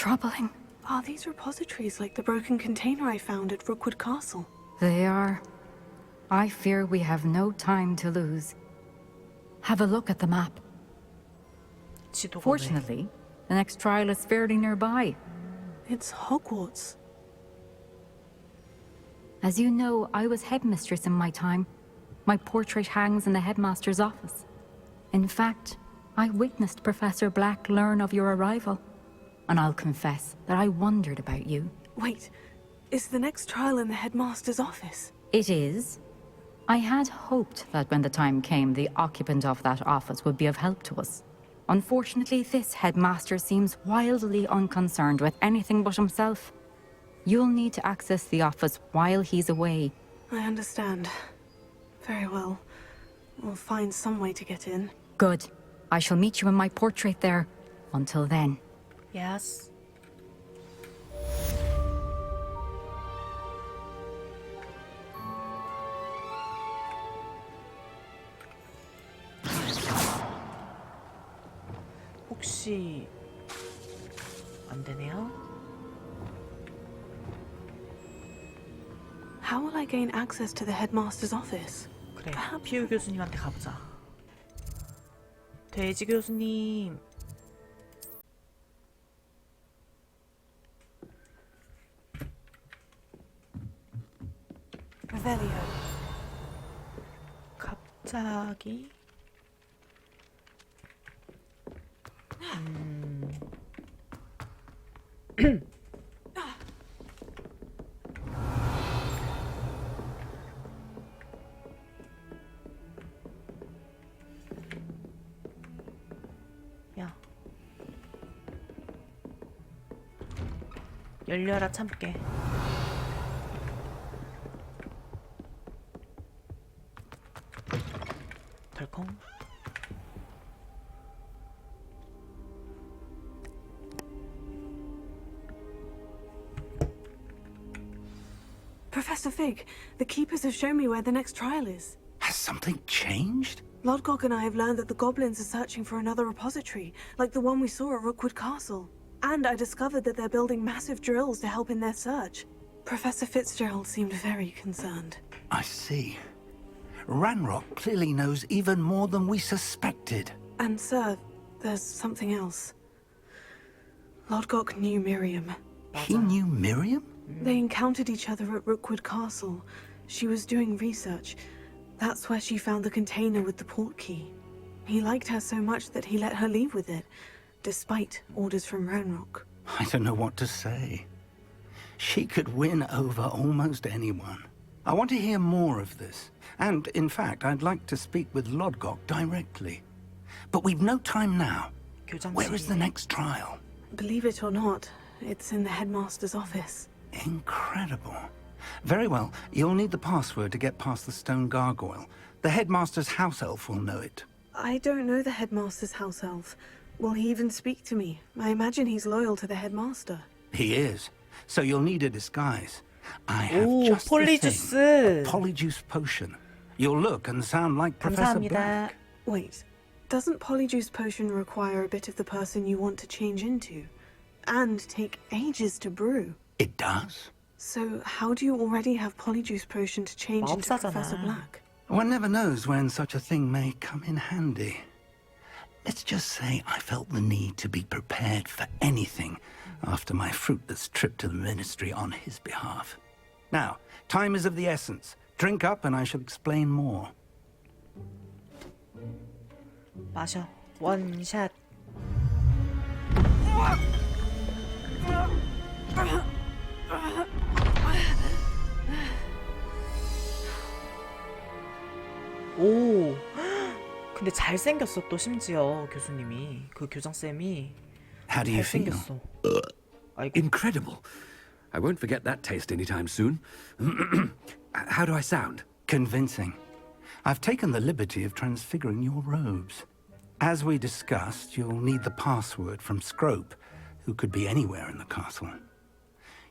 troubling. Are these repositories like the broken container I found at Rookwood Castle? They are. I fear we have no time to lose. Have a look at the map. 지도가 왜? Fortunately, the next trial is fairly nearby. It's Hogwarts. As you know, I was headmistress in my time. My portrait hangs in the headmaster's office. In fact, I witnessed Professor Black learn of your arrival. And I'll confess that I wondered about you. Wait, is the next trial in the headmaster's office? It is. I had hoped that when the time came, the occupant of that office would be of help to us. Unfortunately, this headmaster seems wildly unconcerned with anything but himself. You'll need to access the office while he's away. I understand. Very well. We'll find some way to get in. Good. I shall meet you in my portrait there. Until then. Yes. 혹시 안 되네요? How will I gain access to the headmaster's office? 그래, 피우 교수님한테 가보자. 돼지 교수님. Revelio. 갑자기 야, 열려라 참깨. 덜컹. Professor Fig, the keepers have shown me where the next trial is. Has something changed? Lodgok and I have learned that the goblins are searching for another repository, like the one we saw at Rookwood Castle. And I discovered that they're building massive drills to help in their search. Professor Fitzgerald seemed very concerned. I see. Ranrock clearly knows even more than we suspected. And sir, there's something else. Lodgok knew Miriam. He knew Miriam? They encountered each other at Rookwood Castle. She was doing research. That's where she found the container with the port key. He liked her so much that he let her leave with it, despite orders from Ranrock. I don't know what to say. She could win over almost anyone. I want to hear more of this. And, in fact, I'd like to speak with Lodgok directly. But we've no time now. Where is the next trial? Believe it or not, it's in the headmaster's office. Incredible. Very well, you'll need the password to get past the stone gargoyle. The headmaster's house elf will know it. I don't know the headmaster's house elf. Will he even speak to me? I imagine he's loyal to the headmaster. He is. So you'll need a disguise. I have 오, just the 폴리주스. thing. A polyjuice potion. You'll look and sound like Professor 감사합니다. Black. Wait, doesn't Polyjuice Potion require a bit of the person you want to change into? And take ages to brew? It does. So how do you already have Polyjuice Potion to change into 마법사잖아. Professor Black? One never knows when such a thing may come in handy. Let's just say I felt the need to be prepared for anything after my fruitless trip to the ministry on his behalf. Now, time is of the essence. Drink up and I shall explain more. 마셔. 원샷. 오. 근데 잘생겼어 또 심지어 교수님이 그 교장쌤이 How do you feel? 잘생겼어. 아이고. Incredible. I won't forget that taste anytime soon. How do I sound? Convincing. I've taken the liberty of transfiguring your robes. As we discussed, you'll need the password from Scrope, who could be anywhere in the castle.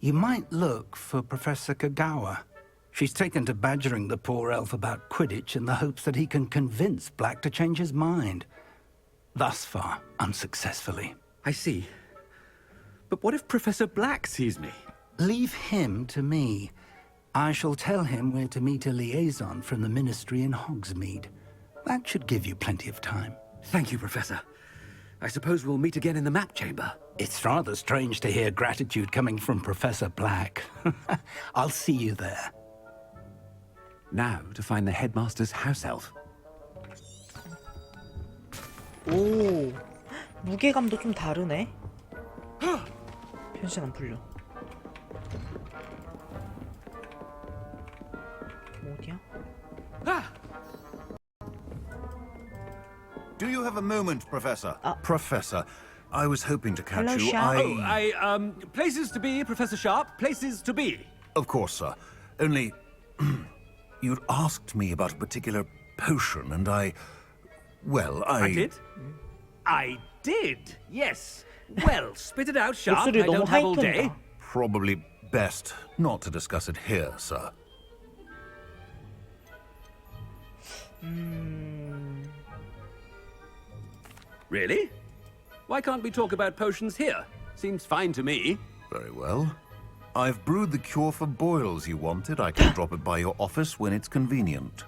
You might look for Professor Kagawa. She's taken to badgering the poor elf about Quidditch in the hopes that he can convince Black to change his mind. Thus far, unsuccessfully. I see. But what if Professor Black sees me? Leave him to me. I shall tell him where to meet a liaison from the Ministry in Hogsmeade. That should give you plenty of time. Thank you, Professor. I suppose we'll meet again in the map chamber. It's rather strange to hear gratitude coming from Professor Black. I'll see you there. Now to find the headmaster's house elf. 오, 무게감도 좀 다르네. 변신 안 풀려. 어디야? Do you have a moment, Professor? Professor, I was hoping to catch Hello, you. Sharp. Places to be, Professor Sharp. Places to be. Of course, sir. Only, you'd asked me about a particular potion, and well, I did? I did, yes. Well, spit it out, Sharp. I 목소리 너무 don't have all day. 하이톤이다. Probably best not to discuss it here, sir. Really? Why can't we talk about potions here? Seems fine to me. Very well. I've brewed the cure for boils you wanted. I can drop it by your office when it's convenient.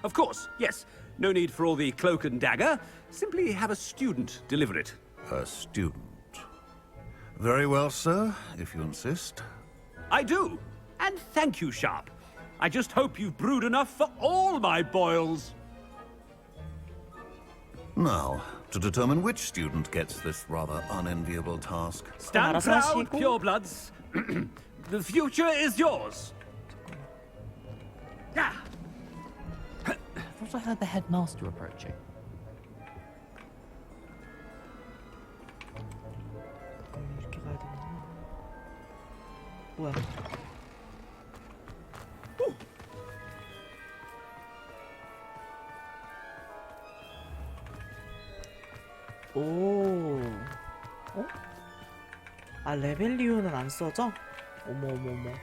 Of course, yes. No need for all the cloak and dagger. Simply have a student deliver it. A student. Very well, sir, if you insist. I do. And thank you, Sharp. I just hope you've brewed enough for all my boils. Now, to determine which student gets this rather unenviable task. Stand 알아서 proud, 하시고. purebloods. The future is yours. Ah. I thought I heard the headmaster approaching. 이렇게 가야 되나? 뭐야? 오. 어? 아, 레벨리오는 안 써져? 어머 어머 어머.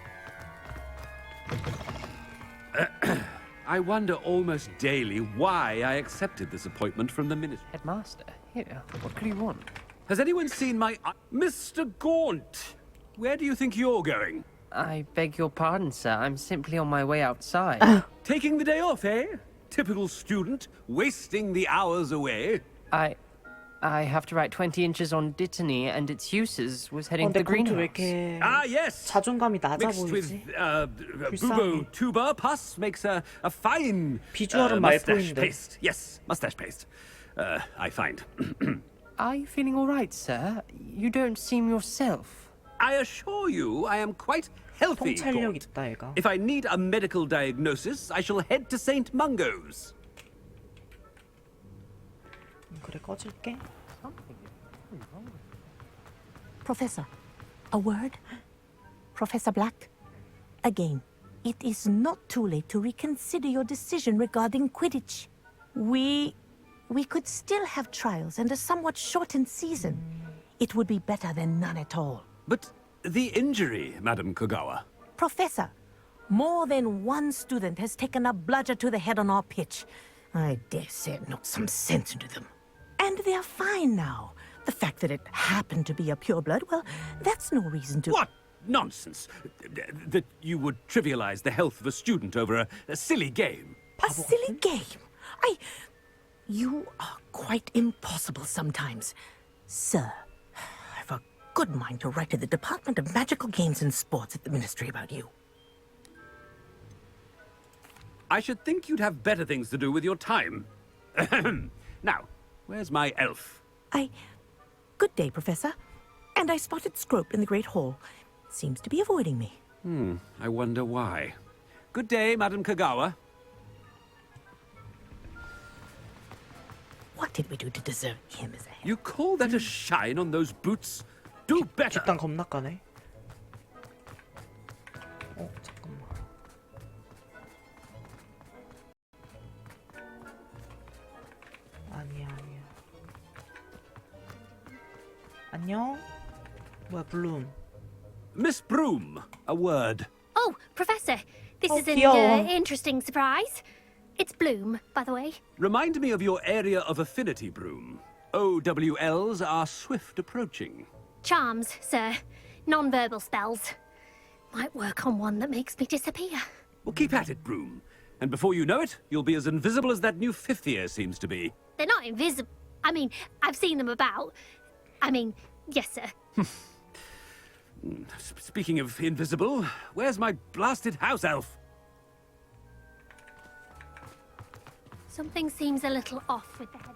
I wonder almost daily why I accepted this appointment from the ministry. Headmaster, here. What could you want? Has anyone seen my... Mr. Gaunt! Where do you think you're going? I beg your pardon, sir. I'm simply on my way outside. Taking the day off, eh? Typical student, wasting the hours away. I have to write 20 inches on Dittany and its uses. Was heading to 근데 the 콘트 왜 greenhouse. 이렇게 Ah, yes! 자존감이 낮아 Mixed with 보이지? bubo tuber pus makes a fine 비주얼은 mustache 말뿐인데. paste. Yes, mustache paste. I find. Are you feeling all right, sir? You don't seem yourself. I assure you, I am quite healthy. 통찰력 Gaunt. 있다 얘가. If I need a medical diagnosis, I shall head to St. Mungo's. 그래 꺼질게. Professor, a word? Professor Black? Again, it is not too late to reconsider your decision regarding Quidditch. We could still have trials and a somewhat shortened season. It would be better than none at all. But the injury, Madam Kogawa. Professor, more than one student has taken a bludger to the head on our pitch. I dare say it knocked some sense into them. And they are fine now. The fact that it happened to be a pureblood, well, that's no reason to... What nonsense! That you would trivialize the health of a student over a silly game. A silly game? You are quite impossible sometimes. Sir, I've a good mind to write to the Department of Magical Games and Sports at the Ministry about you. I should think you'd have better things to do with your time. Now, where's my elf? Good day, Professor. And I spotted Scrope in the Great Hall. Seems to be avoiding me. I wonder why. Good day, Madam Kogawa. What did we do to deserve him as a head? You call that a shine on those boots? Do better. 뒷땅 겁나 까네. 잠깐만. 아니야. 안녕? 뭐야, 블룸. Miss Broom, a word. Oh, Professor, this is an 귀여워. interesting surprise. It's Bloom, by the way. Remind me of your area of affinity, Broom. OWLs are swift approaching. Charms, sir. Non-verbal spells. Might work on one that makes me disappear. Well, keep at it, Broom. And before you know it, you'll be as invisible as that new fifth year seems to be. They're not invisible. I mean, I've seen them about. I mean, yes, sir. Speaking of invisible, where's my blasted house elf? Something seems a little off with the head.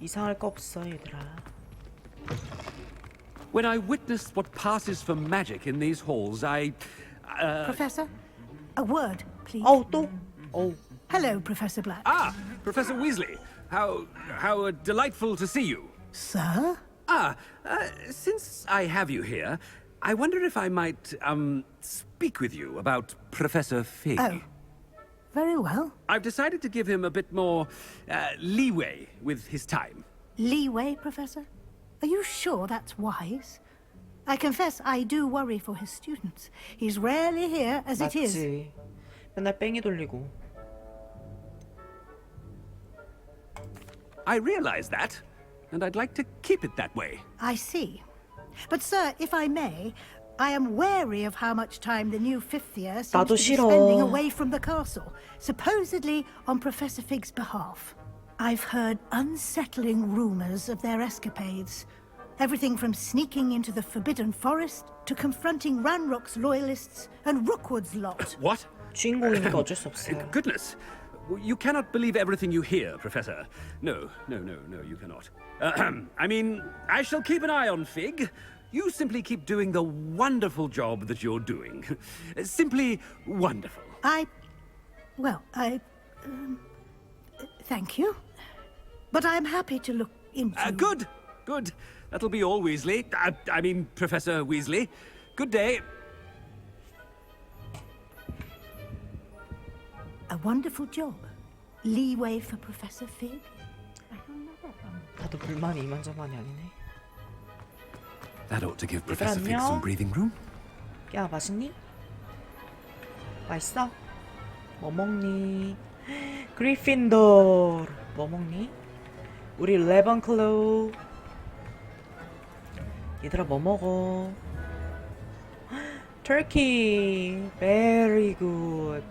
이상할 거 없어, 얘들아. When I witness what passes for magic in these halls, Professor, a word, please. 어우, 또? 어우. Hello, Professor Black. Ah, Professor Weasley. How delightful to see you. Sir? Since I have you here, I wonder if I might, speak with you about Professor Fig. Oh, very well. I've decided to give him a bit more, leeway with his time. Leeway, Professor? Are you sure that's wise? I confess I do worry for his students. He's rarely here as it is. 맞지. 맨날 뺑이 돌리고. I realize that, and I'd like to keep it that way. I see. But, sir, if I may, I am wary of how much time the new fifth year seems 나도 to be 싫어. spending away from the castle, supposedly on Professor Fig's behalf. I've heard unsettling rumors of their escapades. Everything from sneaking into the Forbidden Forest to confronting Ranrock's loyalists and Rookwood's lot. What? 주인공이니까 어쩔 수 없어요. Goodness. You cannot believe everything you hear, Professor. No, you cannot. I mean, I shall keep an eye on Fig. You simply keep doing the wonderful job that you're doing. Simply wonderful. Thank you. But I'm happy to look into... Good. That'll be all, Weasley. I mean, Professor Weasley. Good day. A wonderful job. Leeway for Professor Fig. 다들 불만이 이만저만이 아니네. That ought to give Professor Fig 안녕. some breathing room. 야, 맛있니? 맛있어? 뭐 먹니? 그리핀도르. 뭐 먹니? 우리 레번클로우. 얘들아 뭐 먹어? 터키. Very good.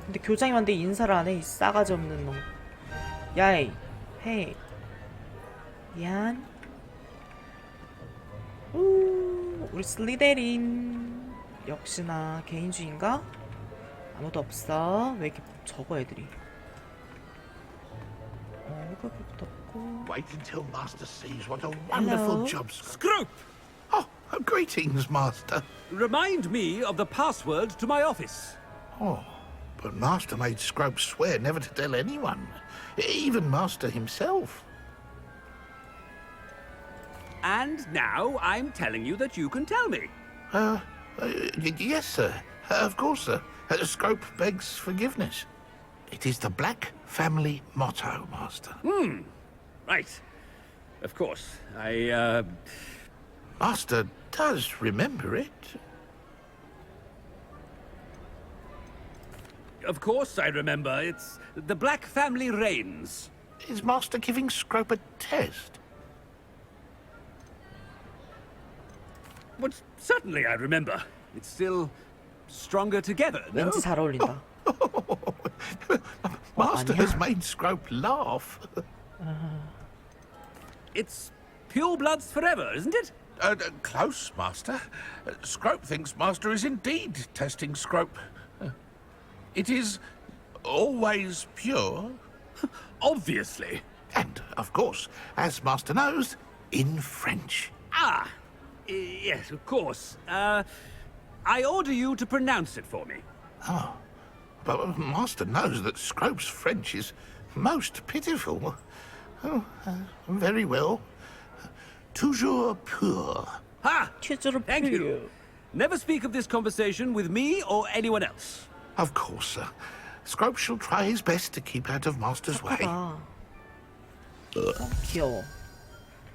근데 교장님한테 인사를 안 해. 이 싸가지 없는 놈. 야이. 헤이. 미안. 우리 슬리데린. 역시나 개인주의인가? 아무도 없어. 왜 이렇게 적어 애들이? 호그부터 없고. Wait until Master sees what a wonderful job. Scroop! Oh, greetings, Master. Remind me of the password to my office. Oh, but Master made Scrope swear never to tell anyone, even Master himself. And now I'm telling you that you can tell me. Yes, sir. Of course, sir. Scrope begs forgiveness. It is the Black family motto, Master. Right. Of course. Master does remember it. Of course I remember. It's the Black family reigns. Is Master giving Scrope a test? But certainly I remember. It's still stronger together, no? 왠지 잘 어울린다. Master 아니야? has made Scrope laugh. It's pure bloods forever, isn't it? Close, Master. Scrope thinks Master is indeed testing Scrope. It is always pure. Obviously. And, of course, as Master knows, in French. Yes, of course. I order you to pronounce it for me. Oh, but Master knows that Scrope's French is most pitiful. Oh, very well. Toujours pur. Ha! 최저로 Thank you. Never speak of this conversation with me or anyone else. Of course, sir. Scrope shall try his best to keep out of Master's way. 착하다. 귀여워.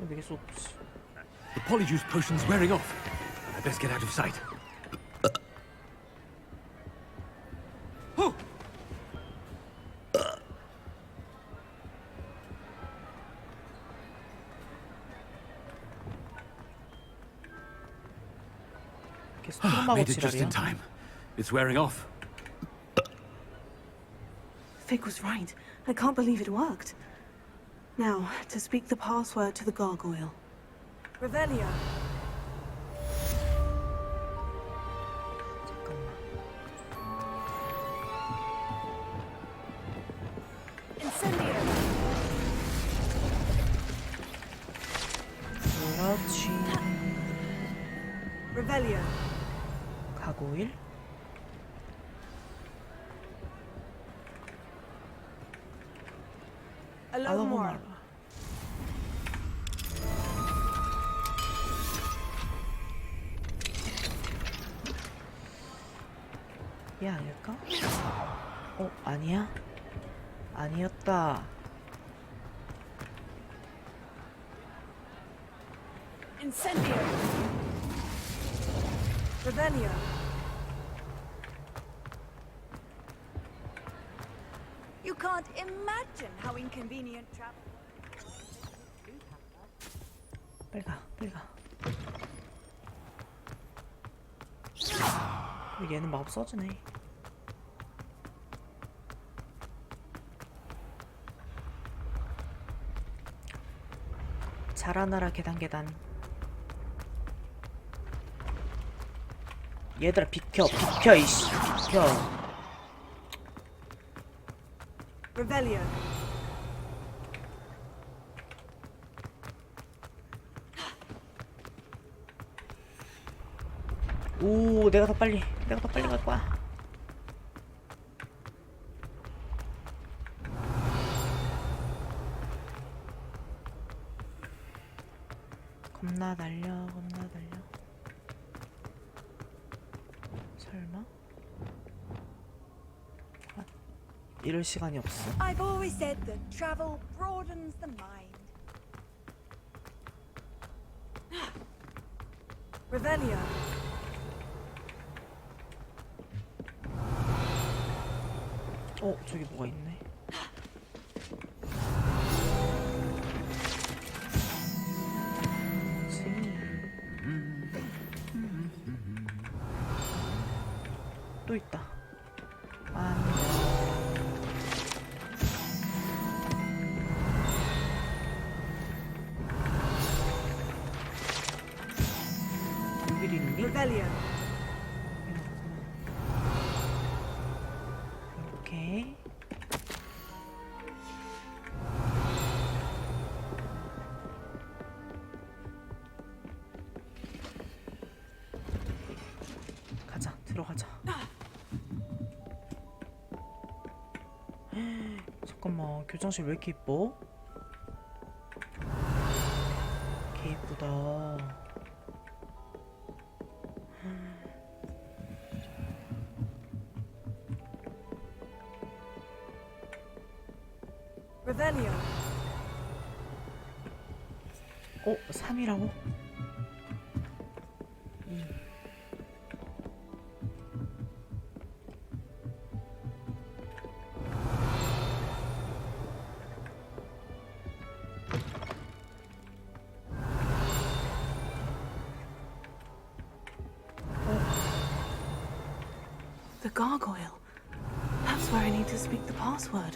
되게 쏟지. The polyjuice potion's wearing off. I best get out of sight. 계속 Made 트름하고 it just in 지랄이야. time. It's wearing off. Fig was right. I can't believe it worked. Now, to speak the password to the gargoyle. Revelio. 잠깐만. Incendio. 그렇지. Revelio. 가고일. Alomora. 얘 아닐까? 아니야? 아니었다. Incendio. Revelio. You can't imagine how inconvenient travel. 빨리 가, 빨리 가. 근데 얘는 마법 써주네. 자라나라 계단 계단. 얘들아 비켜 비켜 이씨 비켜. Revelio. 오 내가 더 빨리 갈 거야. 겁나 달려 설마? 이럴 시간이 없어. I've always said that travel broadens the mind. Revelio. 저기 뭐가 있네. 또 있다. 여기 있니? Revelio. 오케이. 가자, 들어가자. 잠깐만, 교장실 왜 이렇게 이뻐? 개 이쁘다. Revelio. 3이라고? The gargoyle. That's where I need to speak the password.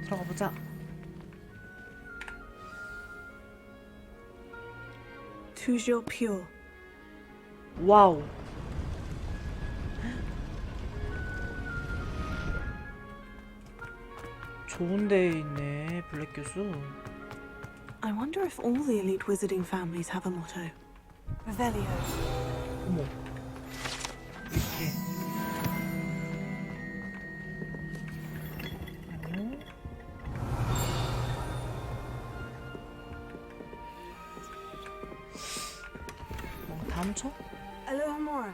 들어가 보자. Toujours pure. 와우. 좋은 데에 있네, 블랙 교수. I wonder if all the elite wizarding families have a motto. Revelio. 어머. 이렇게. 아니요. 다음 초? Alomora.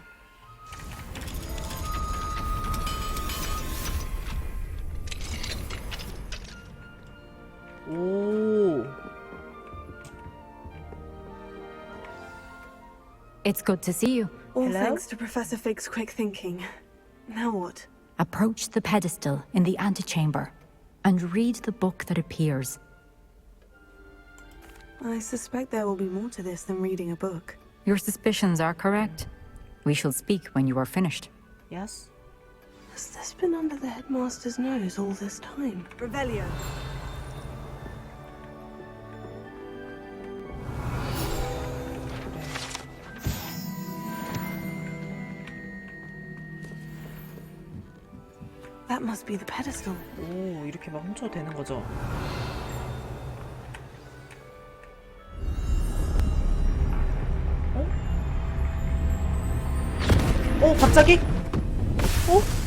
오. It's good to see you. All Hello? thanks to Professor Fig's quick thinking. Now what? Approach the pedestal in the antechamber and read the book that appears. I suspect there will be more to this than reading a book. Your suspicions are correct. We shall speak when you are finished. Yes. Has this been under the headmaster's nose all this time? Revelio. That must be the pedestal. 오, 이렇게 막 훔쳐도 되는 거죠? 어? 어, 갑자기? 어?